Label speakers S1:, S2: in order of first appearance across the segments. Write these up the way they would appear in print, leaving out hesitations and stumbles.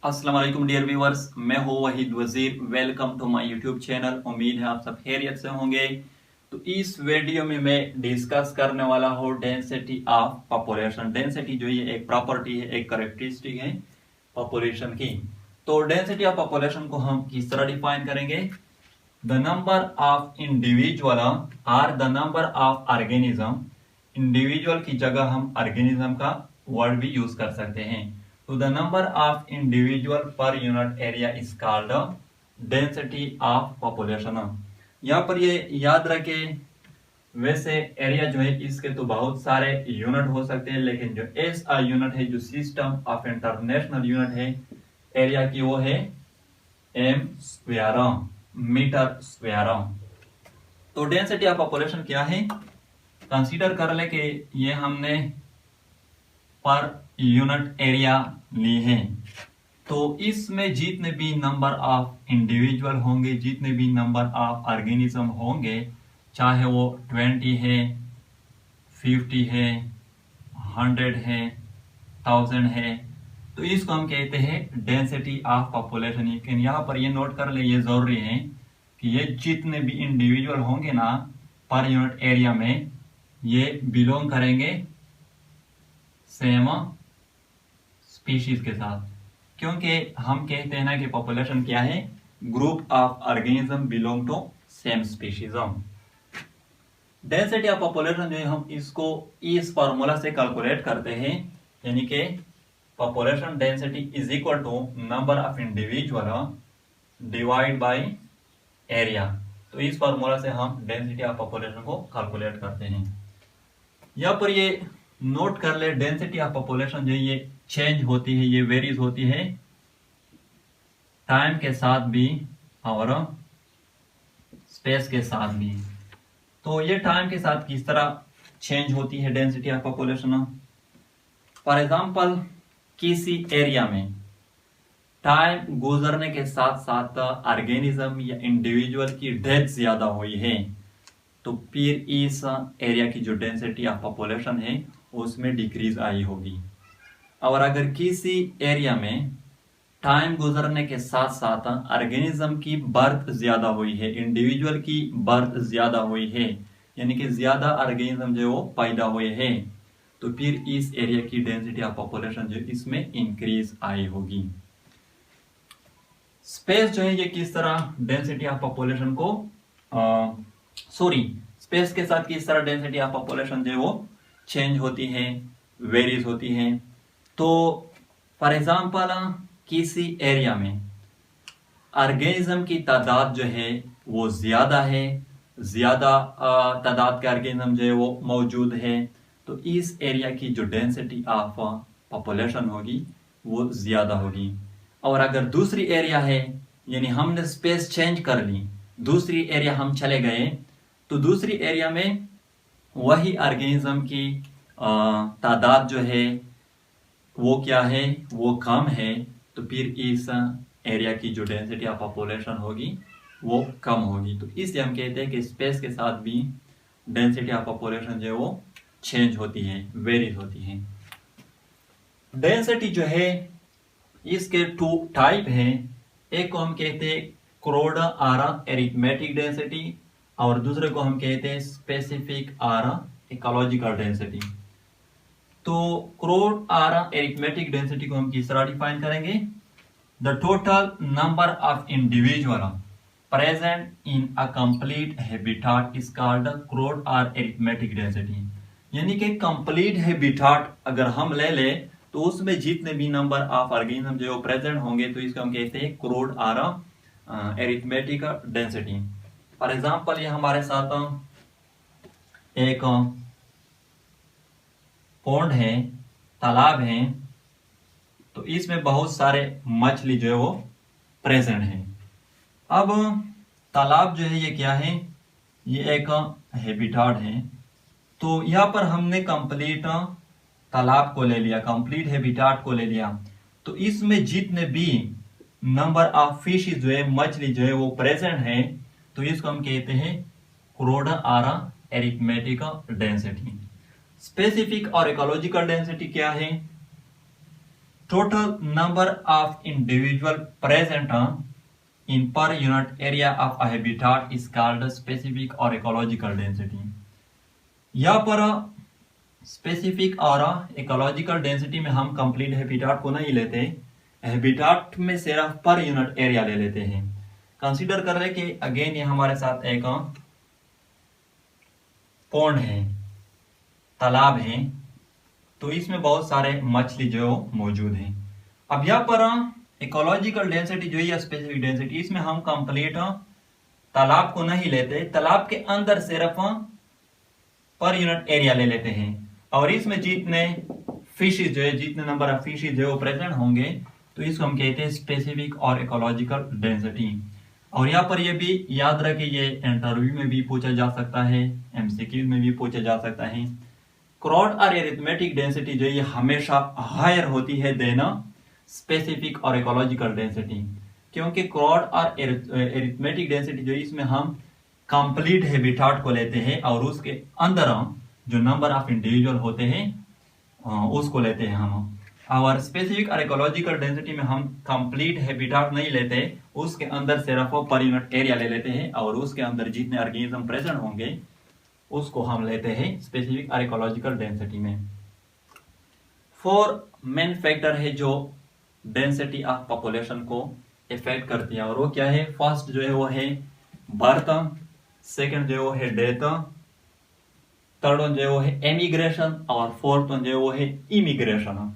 S1: अस्सलाम वालेकुम dear viewers, मैं हूं Wahid Wazir. Welcome to my YouTube channel. उम्मीद है आप सब खैरियत से होंगे। तो इस वीडियो में मैं डिस्कस करने वाला हूं डेंसिटी ऑफ पॉपुलेशन। डेंसिटी जो ये एक प्रॉपर्टी है, एक कैरेक्टरिस्टिक है पॉपुलेशन की। तो डेंसिटी ऑफ पॉपुलेशन को हम किस तरह डिफाइन करेंगे? The number of individual are the number of organism. Individual की जगह हम ऑर्गेनिज्म का वर्ड भी यूज कर सकते हैं। तो the number of individual per unit area is called density of population. यहाँ पर ये याद रखे, वैसे एरिया जो है इसके तो बहुत सारे यूनिट हो सकते हैं, लेकिन जो एसआई यूनिट है, जो सिस्टम ऑफ इंटरनेशनल यूनिट है एरिया की, वो है एम स्क्वायर, मीटर स्क्वायर। तो डेंसिटी ऑफ पॉपुलेशन क्या है? कंसीडर कर ले कि ये हमने पर यूनिट एरिया ली है। तो इसमें जितने भी नंबर ऑफ इंडिविजुअल होंगे, जितने भी नंबर ऑफ ऑर्गेनिज्म होंगे, चाहे वो 20 है, 50 है, 100 है, 1000 है, तो इसको हम कहते हैं डेंसिटी ऑफ पॉपुलेशन। लेकिन यहाँ पर ये नोट कर ले, ये जरूरी है कि ये जितने भी इंडिविजुअल होंगे ना पर यूनिट एरिया में, ये बिलोंग करेंगे सेम स्पीशीज के साथ। क्योंकि हम कहते हैं ना कि पॉपुलेशन क्या है? Group of organism belong to same species. Density of population जो है हम इसको इस फॉर्मूला से कैलकुलेट करते हैं, यानी कि population density is equal to number of individual divide by area. तो इस फॉर्मूला से हम डेंसिटी ऑफ पॉपुलेशन को कैलकुलेट करते हैं। यहाँ पर ये नोट कर ले, डेंसिटी ऑफ पॉपुलेशन जो ये चेंज होती है, ये वेरीज होती है टाइम के साथ भी और स्पेस के साथ भी। तो ये टाइम के साथ किस तरह चेंज होती है density of population? For example, किसी एरिया में टाइम गुजरने के साथ साथ ऑर्गेनिज्म या इंडिविजुअल की डेथ ज्यादा हुई है, तो फिर इस एरिया की जो डेंसिटी ऑफ पॉपुलेशन है उसमें डिक्रीज आई होगी। और अगर किसी एरिया में टाइम गुजरने के साथ साथ ऑर्गेनिज्म की बर्थ ज्यादा हुई है, इंडिविजुअल की बर्थ ज्यादा हुई है, यानी कि ज्यादा ऑर्गेनिज्म जो वो पैदा हुए हैं, तो फिर इस एरिया की डेंसिटी ऑफ पॉपुलेशन जो इसमें इंक्रीज आई होगी। स्पेस जो है ये किस तरह डेंसिटी ऑफ पॉपुलेशन को स्पेस के साथ किस तरह डेंसिटी ऑफ पॉपुलेशन जो है वो चेंज होती है, वेरीज होती है। तो फॉर एग्जांपल, किसी एरिया में ऑर्गेनिज्म की तादाद जो है वो ज्यादा है, ज्यादा तादाद के ऑर्गेनिज्म जो है वो मौजूद है, तो इस एरिया की जो डेंसिटी ऑफ पॉपुलेशन होगी वो ज्यादा होगी। और अगर दूसरी एरिया है, यानी हमने स्पेस चेंज कर ली, दूसरी एरिया हम चले गए, तो दूसरी एरिया में वही ऑर्गेनिज्म की तादाद जो है वो क्या है? वो कम है, तो फिर इस एरिया की जो डेंसिटी ऑफ पॉपुलेशन होगी वो कम होगी। तो इसलिए हम कहते हैं कि स्पेस के साथ भी डेंसिटी ऑफ पॉपुलेशन जो है वो चेंज होती है, वेरीज होती है। डेंसिटी जो है इसके टू टाइप हैं। एक को हम कहते हैं क्रोड आर एरिथमेटिक डेंसिटी, और दूसरे को हम कहते हैं स्पेसिफिक आर इकोलॉजिकल डेंसिटी। तो क्रोड आर एरिथमेटिक डेंसिटी को हम किस तरह डिफाइन करेंगे? The total number of individual present in a complete habitat is called crude or arithmetic density. यानी कि कंप्लीट हैबिटेट अगर हम ले ले तो उसमें जितने भी नंबर ऑफ ऑर्गेनिज्म जो प्रेजेंट होंगे, तो इसको हम कहते हैं crude or arithmetic density. For example, ये हमारे साथ एक पॉन्ड है, तालाब है, तो इसमें बहुत सारे मछली जो है वो प्रेजेंट है। अब तालाब जो है ये क्या है? ये एक हैबिटेट है। तो यहाँ पर हमने कंप्लीट तालाब को ले लिया, कंप्लीट हैबिटेट को ले लिया, तो इसमें जितने भी नंबर ऑफ फिश जो है, मछली जो है वो प्रेजेंट है, तो इसको हम कहते हैं crude or arithmetic density. Specific और इकोलॉजिकल डेंसिटी क्या है? total number of individual present in per unit area of a habitat is called specific or ecological density. यहाँ पर स्पेसिफिक और इकोलॉजिकल डेंसिटी में हम कंप्लीट हैबिटाट को नहीं लेते, हैबिटाट में सिर्फ पर यूनिट एरिया ले लेते हैं। कंसीडर कर रहे कि अगेन ये हमारे साथ एक पॉन्ड है, तालाब है, तो इसमें बहुत सारे मछली जो मौजूद हैं। अब यहाँ पर इकोलॉजिकल डेंसिटी जो है स्पेसिफिक डेंसिटी, इसमें हम कंप्लीट तालाब को नहीं लेते, तालाब के अंदर सिर्फ पर यूनिट एरिया ले लेते हैं और इसमें जितने फिशेज जो है, जितने नंबर ऑफ फिशेज जो प्रेजेंट होंगे, तो इसको हम कहते हैं स्पेसिफिक और इकोलॉजिकल डेंसिटी। और यहाँ पर ये भी याद रखें, ये इंटरव्यू में भी पूछा जा सकता है, एमसीक्यू में भी पूछा जा सकता है। क्रॉड और एरिथमेटिक डेंसिटी जो ये हमेशा हायर होती है देन स्पेसिफिक और इकोलॉजिकल डेंसिटी, क्योंकि क्रॉड और एरिथमेटिक डेंसिटी जो इसमें हम कंप्लीट हैबिटाट को लेते हैं और उसके अंदर जो नंबर ऑफ इंडिविजुअल होते हैं उसको लेते हैं हम। और स्पेसिफिक और इकोलॉजिकल डेंसिटी में हम कंप्लीट हैबिटाट नहीं लेते, उसके अंदर सिर्फ पर यूनिट एरिया ले लेते हैं और उसके अंदर जितने ऑर्गेनिज्म प्रेजेंट होंगे उसको हम लेते हैं स्पेसिफिक और इकोलॉजिकल डेंसिटी में। 4 मेन फैक्टर है जो डेंसिटी ऑफ पॉपुलेशन को इफेक्ट करती है, और वो क्या है? फर्स्ट जो है वो है बर्थ, सेकंड जो है डेथ, थर्ड वन जो है एमिग्रेशन और फोर्थ वन जो है इमिग्रेशन।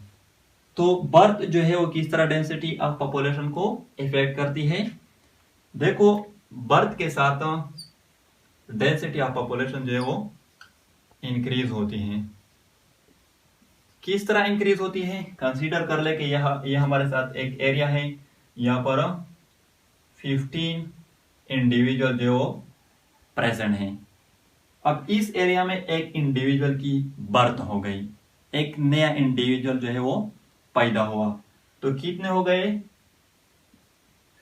S1: तो बर्थ जो है वो किस तरह डेंसिटी ऑफ पॉपुलेशन को इफेक्ट करती है? देखो, बर्थ के साथ डेंसिटी ऑफ पॉपुलेशन जो है वो इंक्रीज होती है। किस तरह इंक्रीज होती है? कंसीडर कर ले कि यह हमारे साथ एक एरिया है, यहाँ पर 15 इंडिविजुअल जो प्रेजेंट है। अब इस एरिया में एक इंडिविजुअल की बर्थ हो गई, एक नया इंडिविजुअल जो है वो पैदा हुआ, तो कितने हो गए?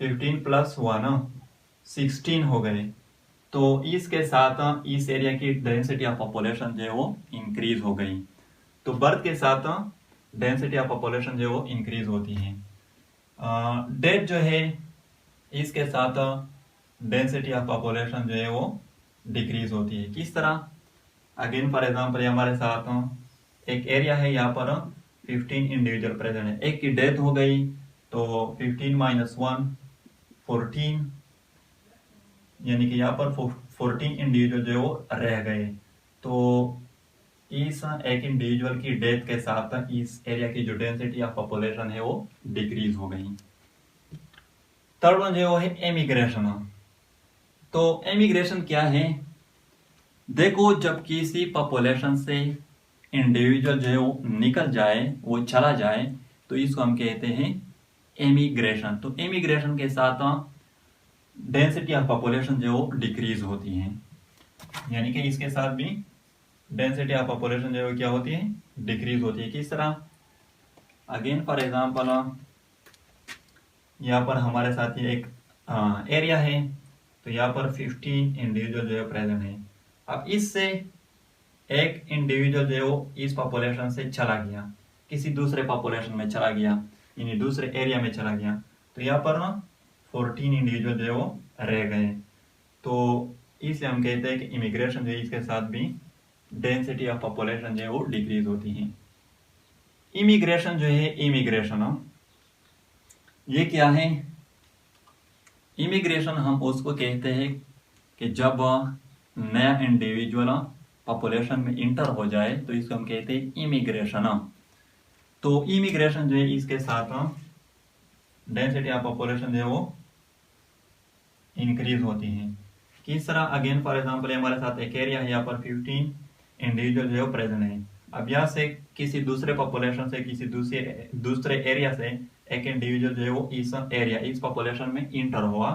S1: 15 प्लस 1 16 हो गए। तो इसके साथ इस एरिया की डेंसिटी ऑफ पॉपुलेशन जो है वो इंक्रीज हो गई। तो बर्थ के साथ डेंसिटी ऑफ पॉपुलेशन जो है वो इंक्रीज होती है। डेथ जो है इसके साथ डेंसिटी ऑफ पॉपुलेशन जो है वो डिक्रीज होती है। किस तरह? अगेन फॉर एग्जांपल हमारे साथ एक एरिया है, यहाँ पर 15 इंडिविजुअल प्रेजेंट है, एक की डेथ हो गई तो 15 माइनस 1 14, यानी कि यहाँ पर 14 इंडिविजुअल जो है वो रह गए। तो इस एक इंडिविजुअल की डेथ के साथ इस एरिया की जो डेंसिटी ऑफ पॉपुलेशन है वो डिक्रीज हो गई। थर्ड वन जो है एमिग्रेशन। तो एमिग्रेशन क्या है? देखो, जब किसी पॉपुलेशन से इंडिविजुअल जो है वो निकल जाए, वो चला जाए, तो इसको हम कहते हैं एमिग्रेशन। तो एमिग्रेशन के साथ डेंसिटी ऑफ पॉपुलेशन जो डिक्रीज होती है, यानी कि इसके साथ भी डेंसिटी ऑफ पॉपुलेशन जो है क्या होती है? डिक्रीज होती है। किस तरह? अगेन फॉर एग्जांपल यहाँ पर हमारे साथ ये एक एरिया है, तो यहाँ पर 15 इंडिविजुअल जो है प्रेजेंट है। अब इससे एक इंडिविजुअल जो है वो इस पॉपुलेशन से चला गया, किसी दूसरे पॉपुलेशन में चला गया, यानी दूसरे एरिया में चला गया, तो यहाँ पर 14 इंडिविजुअल जो है वो रह गए। तो इसे हम कहते हैं कि इमिग्रेशन जो है इसके साथ भी डेंसिटी ऑफ पॉपुलेशन जो है वो डिक्रीज होती है। इमिग्रेशन जो है, इमिग्रेशन ये क्या है? इमिग्रेशन हम उसको कहते हैं कि जब नया इंडिविजुअल पॉपुलेशन में इंटर हो जाए, तो इसको हम कहते हैं इमिग्रेशन। तो इमिग्रेशन जो है इसके साथ डेंसिटी ऑफ पॉपुलेशन जो है वो इंक्रीज होती है। किस तरह? अगेन फॉर एग्जांपल हमारे साथ एक एरिया है, यहाँ पर 15 इंडिविजुअल जो है प्रेजेंट है। अब यहाँ से किसी दूसरे पॉपुलेशन से, किसी दूसरे एरिया से एक इंडिविजुअल जो है वो इस एरिया, इस पॉपुलेशन में इंटर हुआ,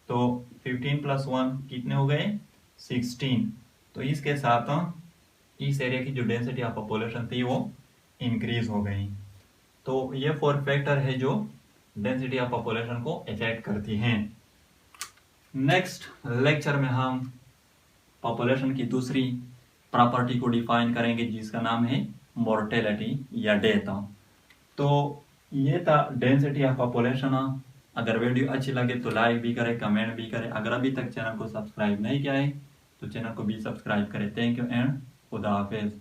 S1: तो 15 प्लस 1 कितने हो गए? 16। तो इसके साथ इस एरिया की जो डेंसिटी ऑफ पॉपुलेशन थी वो इंक्रीज हो गई। तो ये 4 फैक्टर है जो डेंसिटी ऑफ पॉपुलेशन को इफेक्ट करती हैं। नेक्स्ट लेक्चर में हम पॉपुलेशन की दूसरी प्रॉपर्टी को डिफाइन करेंगे, जिसका नाम है मोर्टेलिटी या डेथ। तो ये था डेंसिटी ऑफ पॉपुलेशन। अगर वीडियो अच्छी लगे तो लाइक भी करें, कमेंट भी करें। अगर अभी तक चैनल को सब्सक्राइब नहीं किया है तो चैनल को भी सब्सक्राइब करें। थैंक यू एंड खुदा हाफिज।